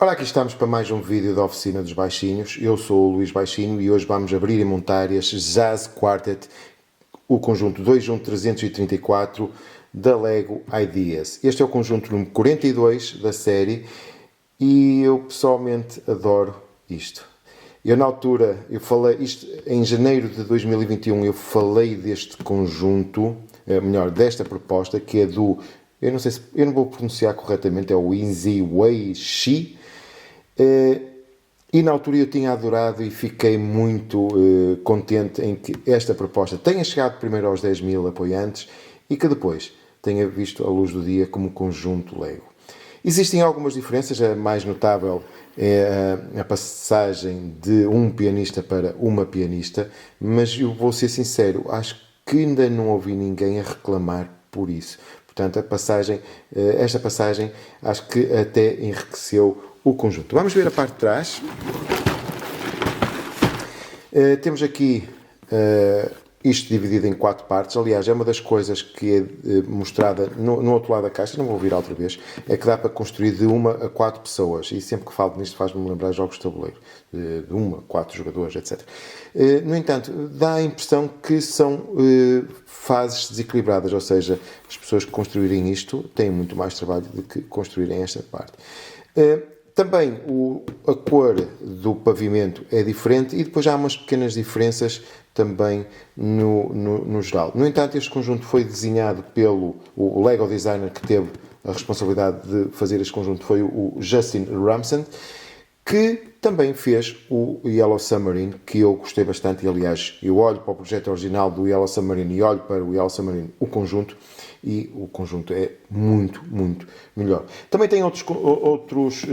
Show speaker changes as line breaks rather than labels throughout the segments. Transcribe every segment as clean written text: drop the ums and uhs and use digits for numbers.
Ora, aqui estamos para mais um vídeo da Oficina dos Baixinhos. Eu sou o Luís Baixinho e hoje vamos abrir e montar este Jazz Quartet, o conjunto 21334 da Lego Ideas. Este é o conjunto número 42 da série e eu pessoalmente adoro isto. Eu na altura, eu falei, isto em janeiro de 2021, eu falei deste conjunto, melhor, desta proposta, que é do, eu não sei se, eu não vou pronunciar corretamente, é o Easy Way Shi. E na altura eu tinha adorado e fiquei muito contente em que esta proposta tenha chegado primeiro aos 10 mil apoiantes e que depois tenha visto a luz do dia como conjunto Lego. Existem algumas diferenças, a mais notável é a passagem de um pianista para uma pianista, mas eu vou ser sincero, acho que ainda não ouvi ninguém a reclamar por isso. Portanto, esta passagem acho que até enriqueceu o conjunto. Vamos ver a parte de trás. Temos aqui isto dividido em 4 partes. Aliás, é uma das coisas que é mostrada no outro lado da caixa, não vou virar outra vez, é que dá para construir de 1 a 4 pessoas. E sempre que falo nisto faz-me lembrar jogos de tabuleiro. De 1 a 4 jogadores, etc. No entanto, dá a impressão que são fases desequilibradas, ou seja, as pessoas que construírem isto têm muito mais trabalho do que construírem esta parte. Também a cor do pavimento é diferente e depois há umas pequenas diferenças também no geral. No entanto, este conjunto foi desenhado pelo o Lego designer que teve a responsabilidade de fazer este conjunto, foi o Justin Ramsden, que também fez o Yellow Submarine, que eu gostei bastante. E, aliás, eu olho para o projeto original do Yellow Submarine e olho para o Yellow Submarine, o conjunto, e o conjunto é muito, muito melhor. Também tem outros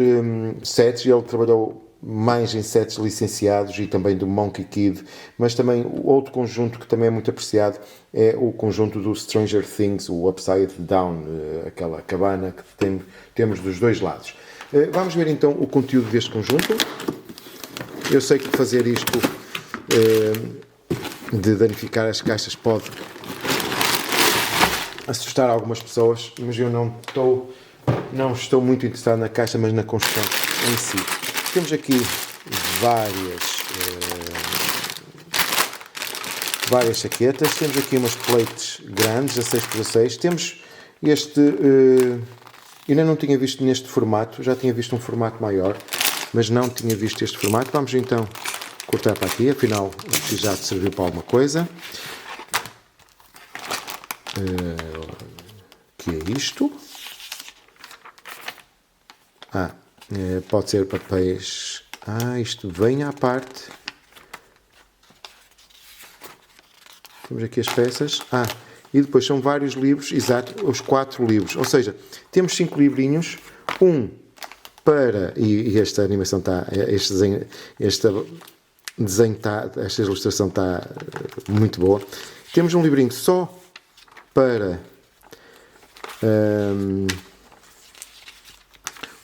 sets, ele trabalhou mais em sets licenciados e também do Monkey Kid, mas também outro conjunto que também é muito apreciado é o conjunto do Stranger Things, o Upside Down, aquela cabana que temos dos dois lados. Vamos ver então o conteúdo deste conjunto. Eu sei que fazer isto de danificar as caixas pode assustar algumas pessoas, mas eu não estou muito interessado na caixa, mas na construção em si. Temos aqui várias chaquetas, temos aqui umas plates grandes, a 6x6, temos este, ainda não tinha visto neste formato, já tinha visto um formato maior, mas não tinha visto este formato. Vamos então cortar para aqui, afinal já serviu para alguma coisa. Que é isto? Pode ser papéis. Isto vem à parte. Temos aqui as peças. E depois são vários livros, exato, os 4 livros. Ou seja, temos 5 livrinhos, e esta animação está, este desenho está, esta ilustração está muito boa. Temos um livrinho só para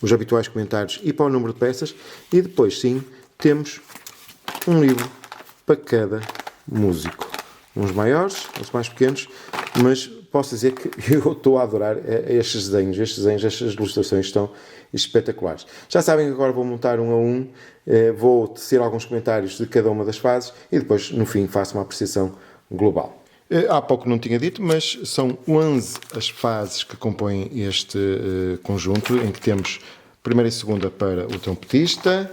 os habituais comentários e para o número de peças, e depois sim temos um livro para cada músico, uns maiores, uns mais pequenos, mas posso dizer que eu estou a adorar estes desenhos, estas ilustrações estão espetaculares. Já sabem que agora vou montar um a um, vou tecer alguns comentários de cada uma das fases e depois no fim faço uma apreciação global. Há pouco não tinha dito, mas são 11 as fases que compõem este conjunto, em que temos primeira e segunda para o trompetista,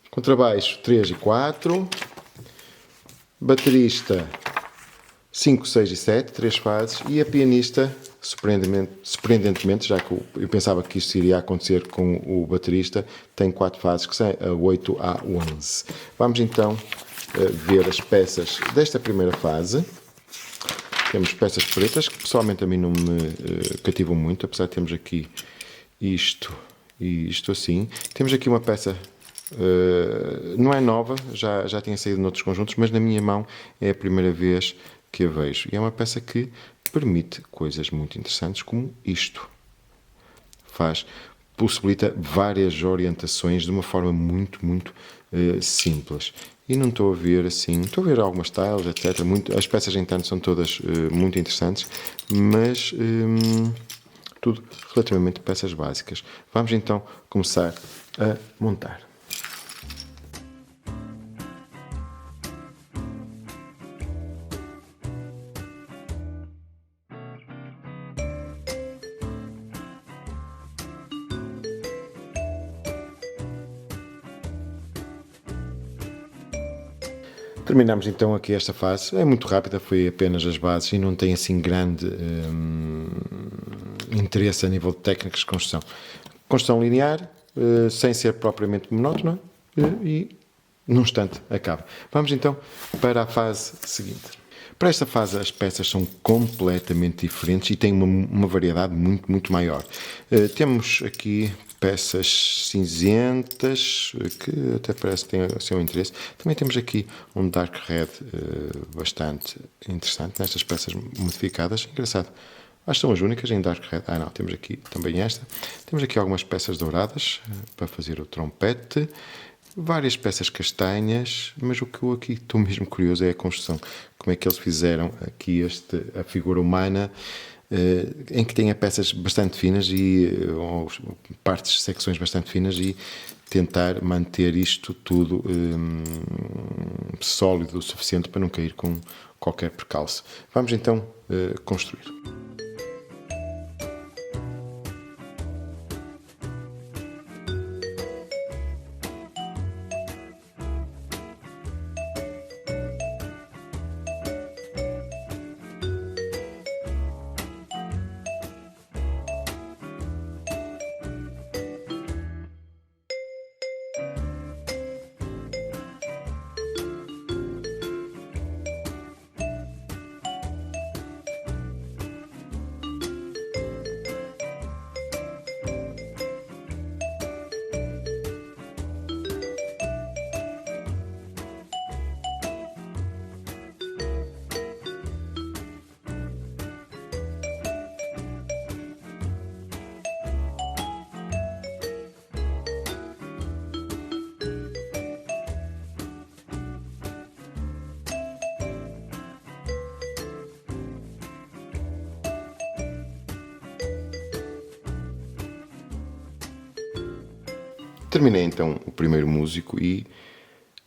contrabaixo 3 e 4, baterista 5, 6 e 7, 3 fases, e a pianista, surpreendentemente, já que eu pensava que isto iria acontecer com o baterista, tem 4 fases, que são a 8 a 11. Vamos então ver as peças desta primeira fase. Temos peças pretas, que pessoalmente a mim não me cativam muito, apesar de termos aqui isto e isto assim. Temos aqui uma peça, não é nova, já tinha saído noutros conjuntos, mas na minha mão é a primeira vez que a vejo. E é uma peça que permite coisas muito interessantes como isto. Possibilita várias orientações de uma forma muito, muito simples. E não estou a ver assim, estou a ver algumas tiles, etc. As peças, entanto, são todas muito interessantes, mas tudo relativamente peças básicas. Vamos então começar a montar. Terminamos então aqui esta fase, é muito rápida, foi apenas as bases e não tem assim grande interesse a nível de técnicas de construção. Construção linear, sem ser propriamente monótona e num instante acaba. Vamos então para a fase seguinte. Para esta fase as peças são completamente diferentes e têm uma variedade muito maior. Temos aqui peças cinzentas, que até parece que têm o seu interesse. Também temos aqui um dark red bastante interessante nestas peças modificadas. Engraçado. Acho que são as únicas em dark red. Não, temos aqui também esta. Temos aqui algumas peças douradas para fazer o trompete. Várias peças castanhas, mas o que eu aqui estou mesmo curioso é a construção. Como é que eles fizeram aqui a figura humana, em que tem peças bastante finas ou partes, secções bastante finas e tentar manter isto tudo sólido o suficiente para não cair com qualquer percalço. Vamos então construir. Terminei então o primeiro músico e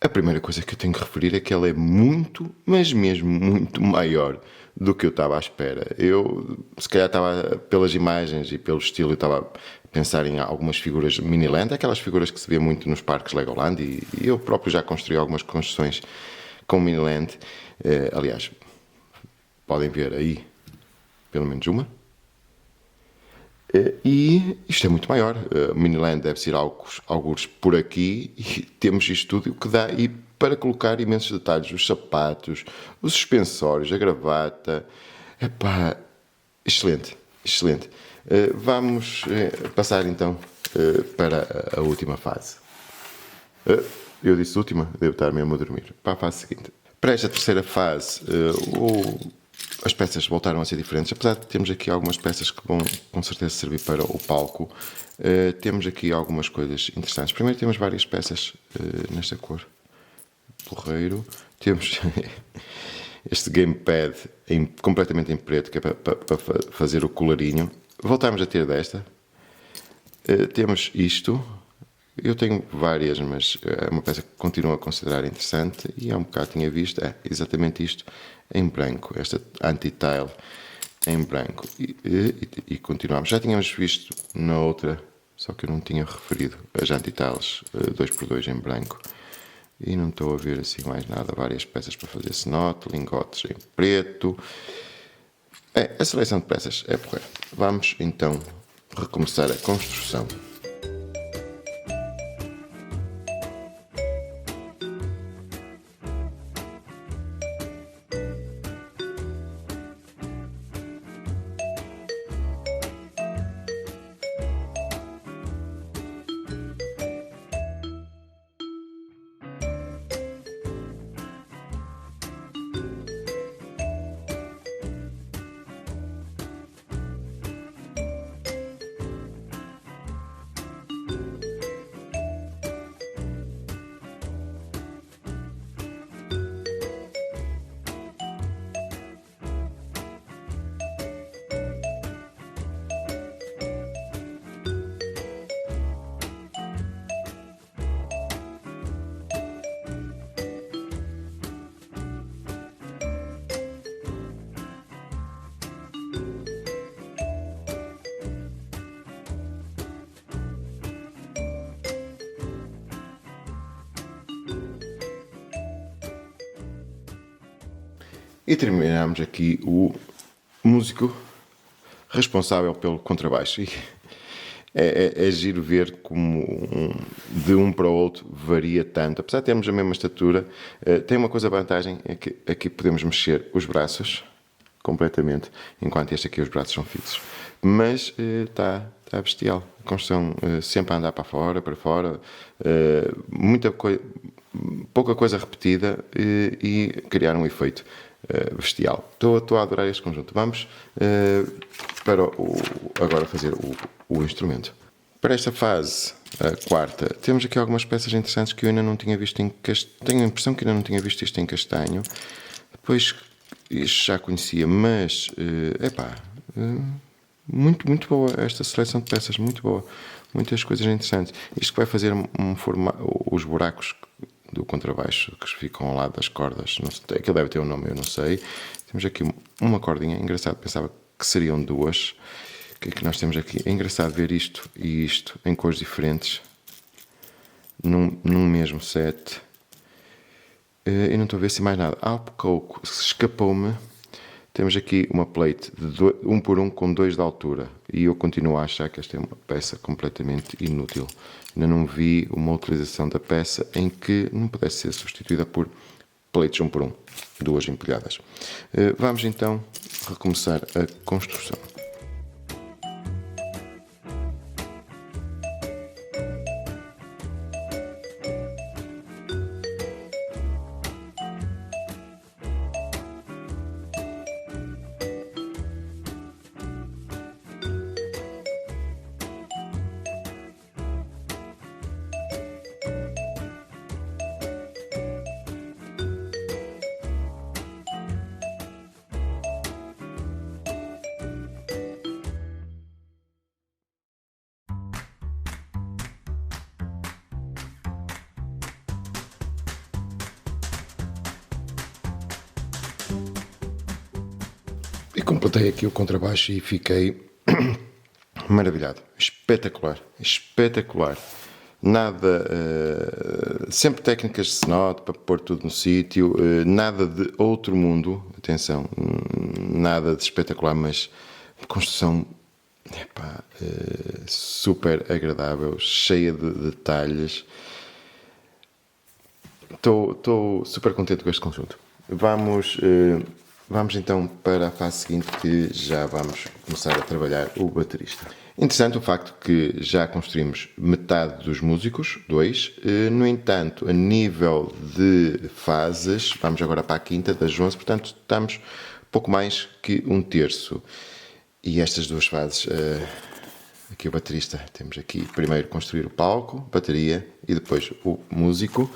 a primeira coisa que eu tenho que referir é que ele é muito, mas mesmo muito maior do que eu estava à espera. Eu, se calhar, estava, pelas imagens e pelo estilo, eu estava a pensar em algumas figuras Miniland, aquelas figuras que se vê muito nos parques Legoland, e eu próprio já construí algumas construções com Miniland. Aliás, podem ver aí pelo menos uma. E isto é muito maior. Miniland deve ser algures por aqui e temos isto tudo, o que dá e para colocar imensos detalhes, os sapatos, os suspensórios, a gravata. Epá, excelente, excelente. Vamos passar então para a última fase. Eu disse última, devo estar mesmo a dormir. Para a fase seguinte. Para esta terceira fase, as peças voltaram a ser diferentes, apesar de termos aqui algumas peças que vão com certeza servir para o palco. Temos aqui algumas coisas interessantes. Primeiro temos várias peças nesta cor porreiro. Temos este gamepad completamente em preto, que é para fazer o colarinho. Voltamos a ter desta. Temos isto. Eu tenho várias, mas é uma peça que continuo a considerar interessante e há um bocado tinha visto, exatamente isto em branco, esta anti-tile em branco e continuamos. Já tínhamos visto na outra, só que eu não tinha referido, as anti-tiles 2x2 em branco e não estou a ver assim mais nada, várias peças para fazer cenote, lingotes em preto. A seleção de peças é porreira. Vamos então recomeçar a construção.
E terminamos aqui o músico responsável pelo contrabaixo. E é giro ver como de um para o outro varia tanto. Apesar de termos a mesma estatura, tem uma coisa vantagem, é que aqui podemos mexer os braços completamente, enquanto este aqui os braços são fixos. Mas está bestial. A construção sempre a andar para fora, pouca coisa repetida e criar um efeito bestial. Estou a adorar este conjunto. Vamos para agora fazer o instrumento. Para esta fase, a quarta, temos aqui algumas peças interessantes que eu ainda não tinha visto em castanho. Tenho a impressão que ainda não tinha visto isto em castanho. Depois, isto já conhecia, mas muito boa esta seleção de peças, muito boa. Muitas coisas interessantes. Isto que vai fazer os buracos do contrabaixo que ficam ao lado das cordas. Não sei, aquilo deve ter um nome, eu não sei. Temos aqui uma cordinha, engraçado, pensava que seriam duas. O que é que nós temos aqui? É engraçado ver isto e isto em cores diferentes num mesmo set. E não estou a ver se mais nada. Há pouco escapou-me. Temos aqui uma plate de 1 por 1 com 2 de altura. E eu continuo a achar que esta é uma peça completamente inútil. Ainda não vi uma utilização da peça em que não pudesse ser substituída por plates 1 por 1, 2 empilhadas. Vamos então recomeçar a construção. E completei aqui o contrabaixo e fiquei maravilhado. Espetacular, espetacular. Nada, sempre técnicas de cenote para pôr tudo no sítio, nada de outro mundo, atenção, nada de espetacular, mas construção super agradável, cheia de detalhes. Estou super contente com este conjunto. Vamos então para a fase seguinte, que já vamos começar a trabalhar o baterista. Interessante o facto que já construímos metade dos músicos, 2. No entanto, a nível de fases, vamos agora para a quinta das 11, portanto estamos pouco mais que 1/3. E estas duas fases, aqui o baterista, temos aqui primeiro construir o palco, bateria e depois o músico.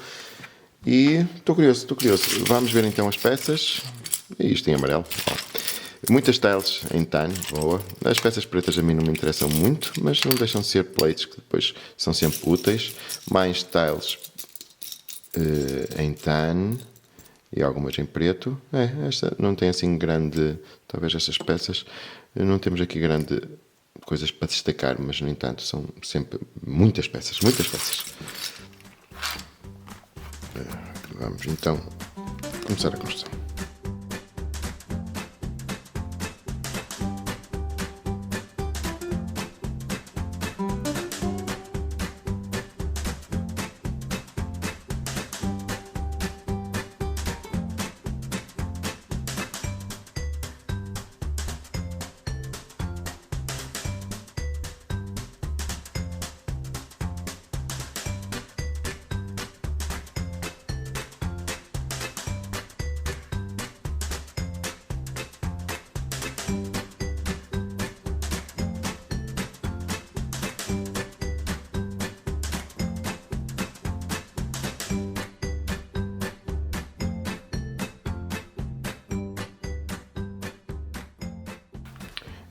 E estou curioso. Vamos ver então as peças. E isto em amarelo. Bom, muitas tiles em tan, boa. As peças pretas a mim não me interessam muito, mas não deixam de ser plates que depois são sempre úteis. Mais tiles em tan e algumas em preto. Esta não tem assim grande. Talvez estas peças não temos aqui grande coisas para destacar, mas no entanto são sempre muitas peças. Vamos então começar a construção.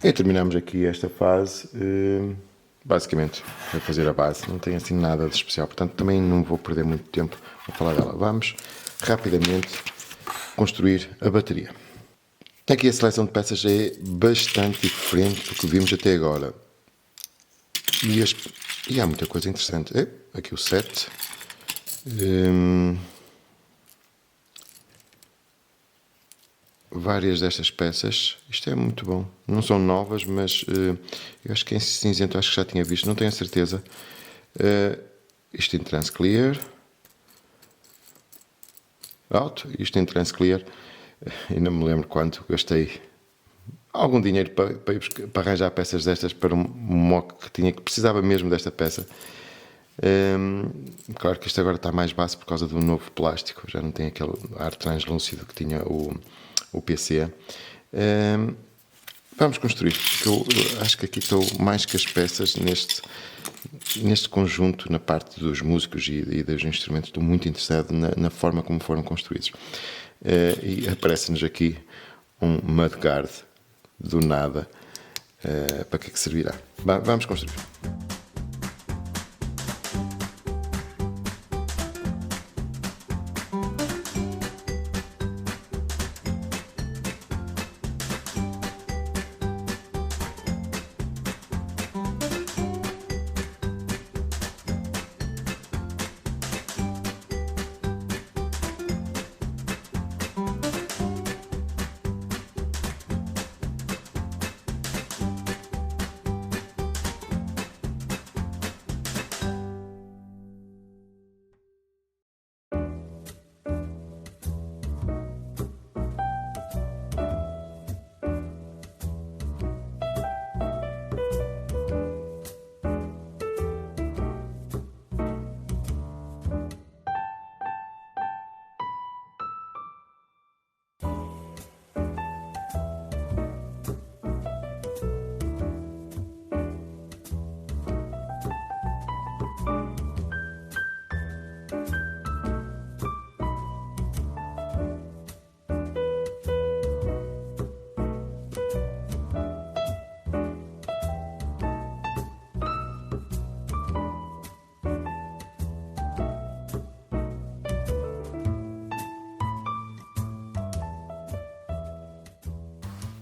E terminamos aqui esta fase, basicamente a fazer a base, não tem assim nada de especial, portanto também não vou perder muito tempo a falar dela. Vamos rapidamente construir a bateria. Aqui a seleção de peças é bastante diferente do que vimos até agora. E há muita coisa interessante. Aqui o set. várias destas peças. Isto é muito bom. Não são novas, mas eu acho que em cinzento acho que já tinha visto, não tenho a certeza. Isto em trance clear. Alto, isto em trance clear. Ainda me lembro quanto gastei algum dinheiro para arranjar peças destas para um mock que precisava mesmo desta peça. Claro que isto agora está mais baixo por causa do novo plástico, já não tem aquele ar translúcido que tinha o PC. Vamos construir, porque eu acho que aqui estou mais que as peças neste conjunto, na parte dos músicos e dos instrumentos. Estou muito interessado na forma como foram construídos. E aparece-nos aqui um mudguard do nada. Para que é que servirá? Vamos construir.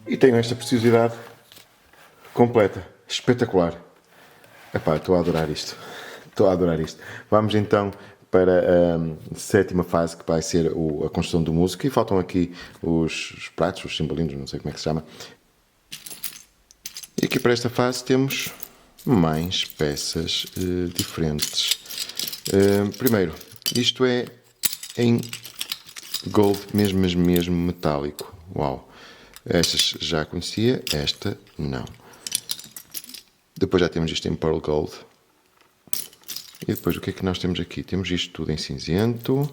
E tenho esta preciosidade completa, espetacular. Epá, estou a adorar isto. Estou a adorar isto. Vamos então para a sétima fase, que vai ser a construção do músico. E faltam aqui os pratos, os cimbolinhos, não sei como é que se chama. E aqui para esta fase temos mais peças diferentes. Primeiro, isto é em gold, mesmo metálico. Uau! Estas já conhecia, esta não. Depois já temos isto em Pearl Gold. E depois o que é que nós temos aqui? Temos isto tudo em cinzento,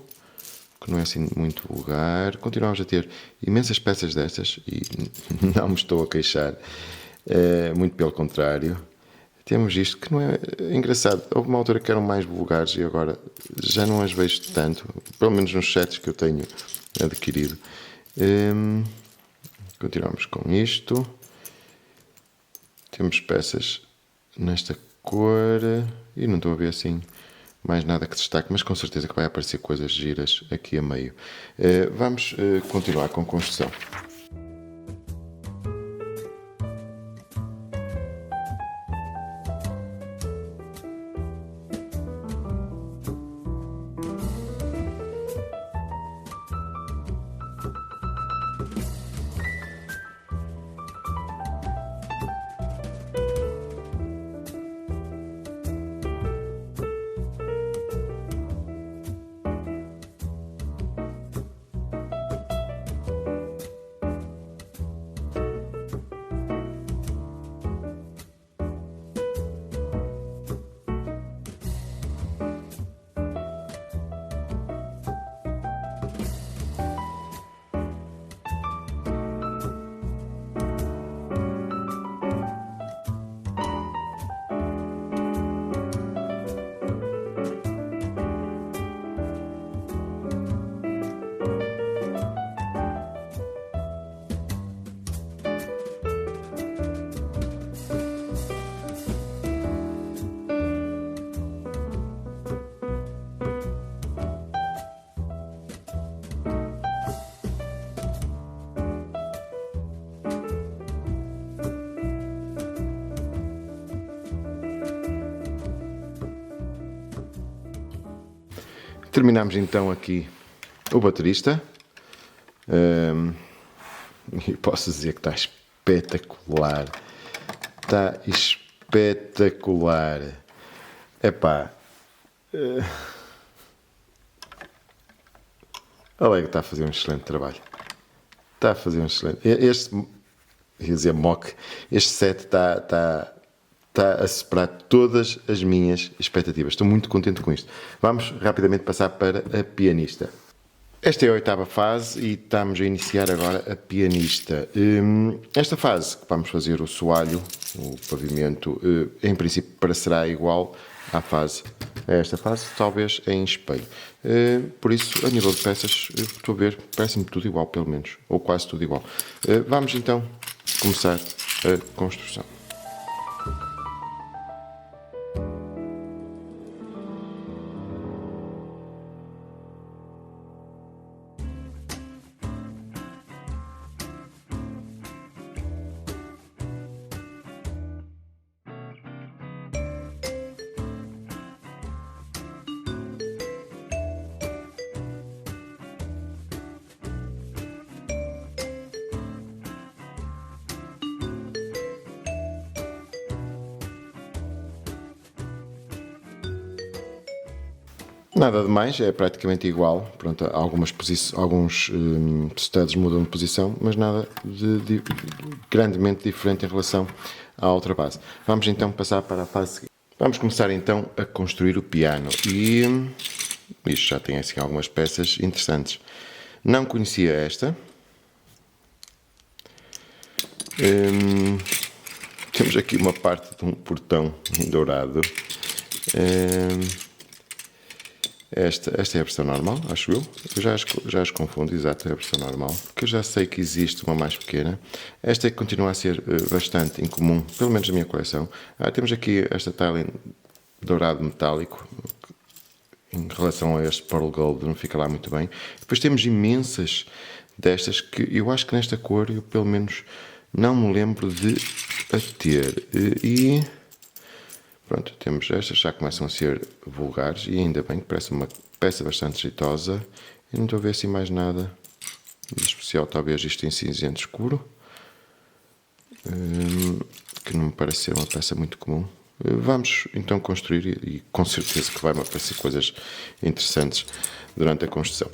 que não é assim muito vulgar. Continuamos a ter imensas peças destas e não me estou a queixar. Muito pelo contrário. Temos isto que não é engraçado. Houve uma altura que eram mais vulgares e agora já não as vejo tanto. Pelo menos nos sets que eu tenho adquirido. Continuamos com isto. Temos peças nesta cor e não estou a ver assim mais nada que destaque, mas com certeza que vai aparecer coisas giras aqui a meio. Vamos continuar com a construção. Terminamos então aqui o baterista. E posso dizer que está espetacular. Está espetacular. Epá. A Lego está a fazer um excelente trabalho. Está a fazer um excelente. Ia dizer mock. Este set está a superar todas as minhas expectativas. Estou muito contente com isto. Vamos rapidamente passar para a pianista. Esta é a 8ª fase e estamos a iniciar agora a pianista. Esta fase que vamos fazer o soalho, o pavimento, em princípio parecerá igual à fase, a esta fase, talvez em espelho. Por isso, a nível de peças, estou a ver, parece-me tudo igual, pelo menos, ou quase tudo igual. Vamos então começar a construção. Nada de mais, é praticamente igual. Pronto, alguns studs mudam de posição, mas nada de grandemente diferente em relação à outra base. Vamos então passar para a fase seguinte. Vamos começar então a construir o piano. E isto já tem assim algumas peças interessantes. Não conhecia esta. Temos aqui uma parte de um portão em dourado. Esta é a versão normal, acho eu. Eu já as confundo, exato, é a versão normal. Porque eu já sei que existe uma mais pequena. Esta é que continua a ser bastante incomum, pelo menos na minha coleção. Temos aqui esta tile dourado metálico. Em relação a este Pearl Gold, não fica lá muito bem. Depois temos imensas destas que eu acho que nesta cor eu pelo menos não me lembro de a ter. E pronto, temos estas, já começam a ser vulgares e ainda bem que parece uma peça bastante jeitosa. Eu não estou a ver assim mais nada de especial, talvez isto em cinzento escuro, que não me parece ser uma peça muito comum. Vamos então construir e com certeza que vai-me aparecer coisas interessantes durante a construção.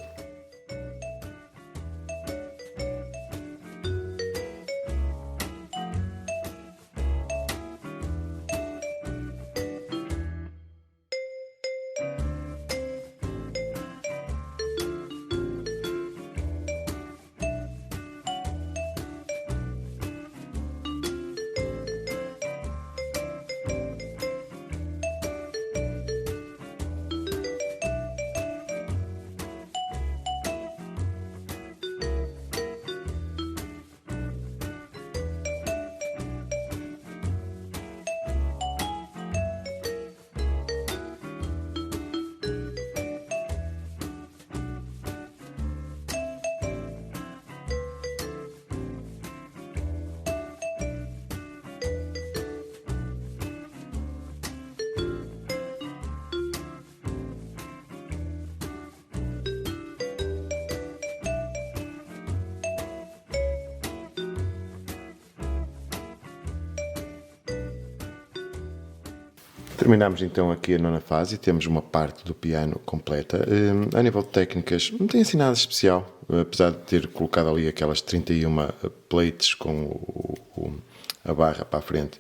Terminamos então aqui a 9ª fase e temos uma parte do piano completa. A nível de técnicas, não tem assim nada especial, apesar de ter colocado ali aquelas 31 plates com a barra para a frente.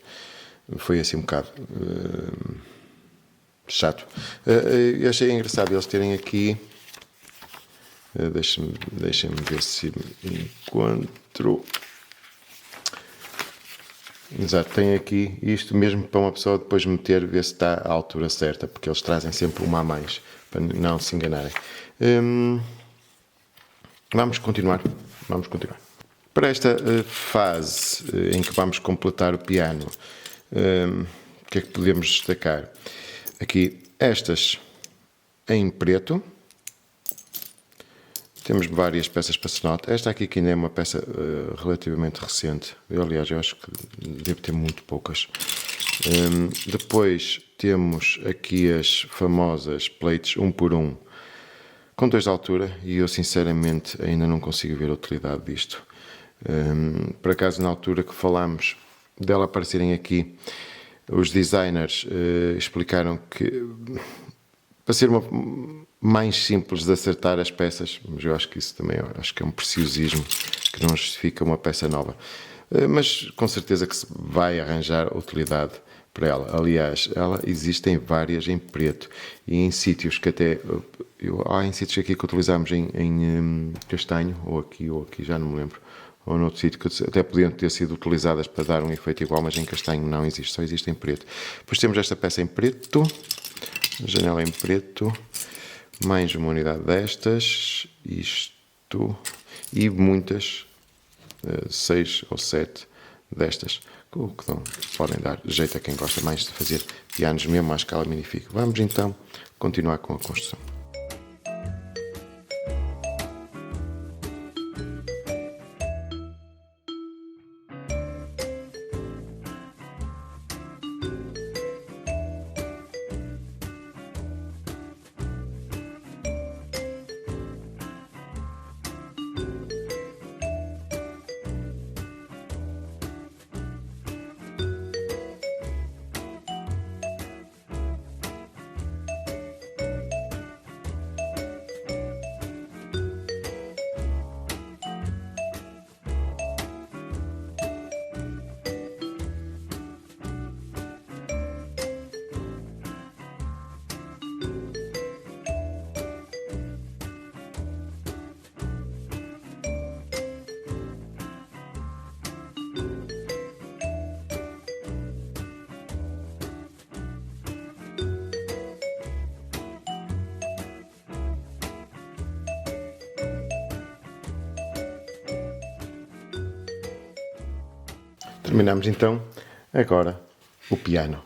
Foi assim um bocado chato. Eu achei engraçado eles terem aqui. Deixem-me ver se encontro. Exato, tem aqui isto mesmo para uma pessoa depois meter, ver se está à altura certa, porque eles trazem sempre uma a mais, para não se enganarem. Vamos continuar. Para esta fase em que vamos completar o piano, o que é que podemos destacar? Aqui estas em preto. Temos várias peças para sonata. Esta aqui que ainda é uma peça relativamente recente. Aliás, eu acho que devo ter muito poucas. Depois temos aqui as famosas plates 1x1 com 2 de altura e eu sinceramente ainda não consigo ver a utilidade disto. Por acaso, na altura que falámos dela aparecerem aqui, os designers explicaram que para ser mais simples de acertar as peças, mas eu acho que isso também acho que é um preciosismo que não justifica uma peça nova. Mas com certeza que se vai arranjar utilidade para ela. Aliás, ela existe em várias em preto e em sítios que até... há em sítios aqui que utilizamos em castanho, ou aqui, já não me lembro, ou noutro sítio que até podiam ter sido utilizadas para dar um efeito igual, mas em castanho não existe, só existe em preto. Depois temos esta peça em preto, janela em preto, mais uma unidade destas, isto, e muitas, 6 ou 7 destas, que podem dar jeito a quem gosta mais de fazer pianos mesmo à escala Minifig. Vamos então continuar com a construção. Terminamos então agora o piano.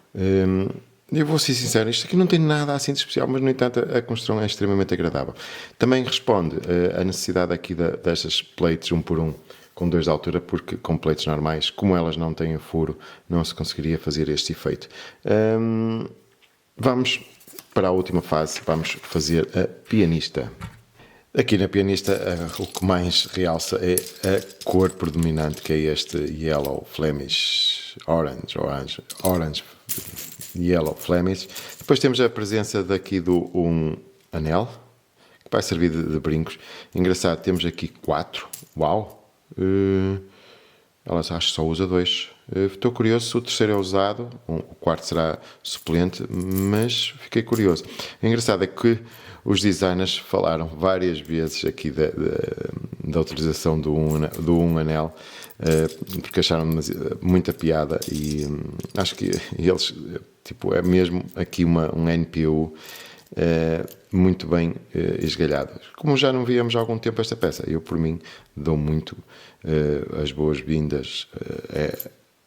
Eu vou ser sincero, isto aqui não tem nada assim de especial, mas no entanto a construção é extremamente agradável. Também responde à necessidade aqui destas plates 1 por 1 com 2 de altura, porque com plates normais, como elas não têm furo, não se conseguiria fazer este efeito. Vamos para a última fase, vamos fazer a pianista. Aqui na pianista o que mais realça é a cor predominante, que é este Yellow Flemish Orange, Yellow Flemish. Depois temos a presença daqui do anel, que vai servir de brincos. Engraçado, temos aqui 4, uau! Ela acho que só usa 2. Estou curioso se o terceiro é usado, o quarto será suplente, mas fiquei curioso. O engraçado é que os designers falaram várias vezes aqui da utilização do anel, porque acharam muita piada e acho que eles, é mesmo aqui um NPU muito bem esgalhado. Como já não víamos há algum tempo esta peça, eu por mim dou muito as boas-vindas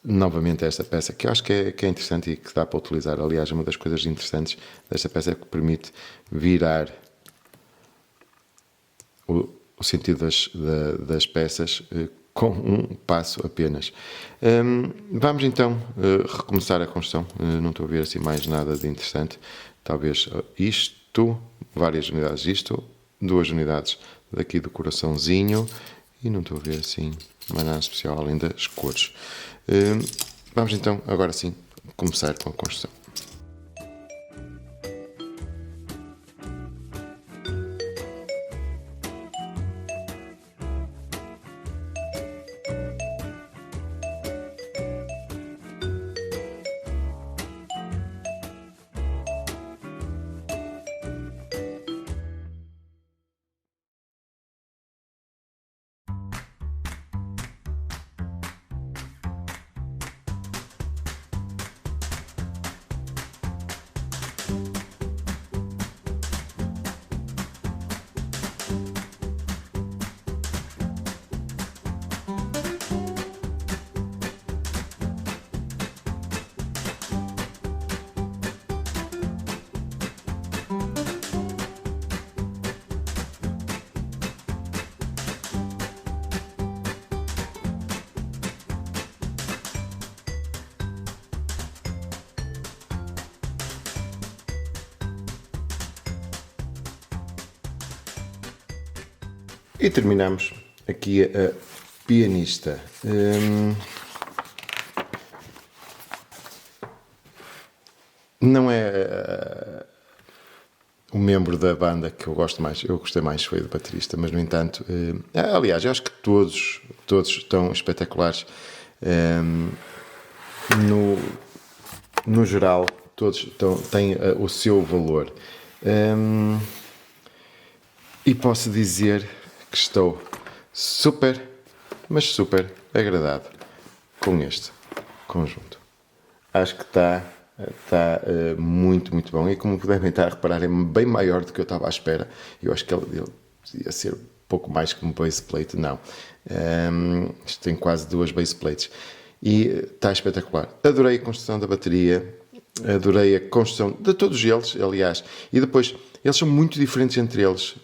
novamente a esta peça, que eu acho que é interessante e que dá para utilizar. Aliás, uma das coisas interessantes desta peça é que permite virar o sentido das peças com um passo apenas. Vamos então recomeçar a construção. Não estou a ver assim mais nada de interessante. Talvez isto, várias unidades disto, 2 unidades daqui do coraçãozinho, e não estou a ver assim mais nada especial além das cores. Vamos então, agora sim, começar com a construção. E terminamos aqui a pianista. Não é o membro da banda que eu gosto mais. Eu gostei mais foi do baterista, mas no entanto, aliás, eu acho que todos estão espetaculares. No geral, todos têm o seu valor. E posso dizer que estou super, mas super agradado com este conjunto. Acho que está muito, muito bom. E como devem estar a reparar, é bem maior do que eu estava à espera. Eu acho que ele ia ser um pouco mais que um base plate. Não. Isto tem quase 2 base plates. E está espetacular. Adorei a construção da bateria. Adorei a construção de todos eles, aliás. E depois, eles são muito diferentes entre eles.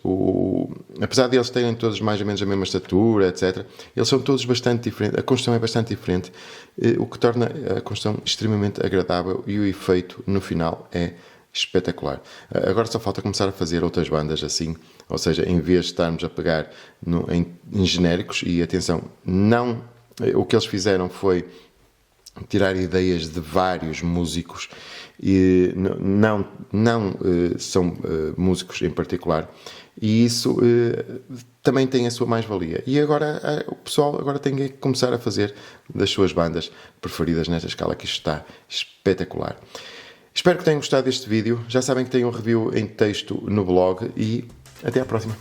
Apesar de eles terem todos mais ou menos a mesma estatura, etc., eles são todos bastante diferentes. A construção é bastante diferente, o que torna a construção extremamente agradável e o efeito no final é espetacular. Agora só falta começar a fazer outras bandas assim, ou seja, em vez de estarmos a pegar em genéricos, e atenção, não, o que eles fizeram foi tirar ideias de vários músicos e não são músicos em particular, e isso também tem a sua mais-valia. E agora o pessoal tem que começar a fazer das suas bandas preferidas nesta escala, que isto está espetacular. Espero que tenham gostado deste vídeo. Já sabem que tem um review em texto no blog e até à próxima.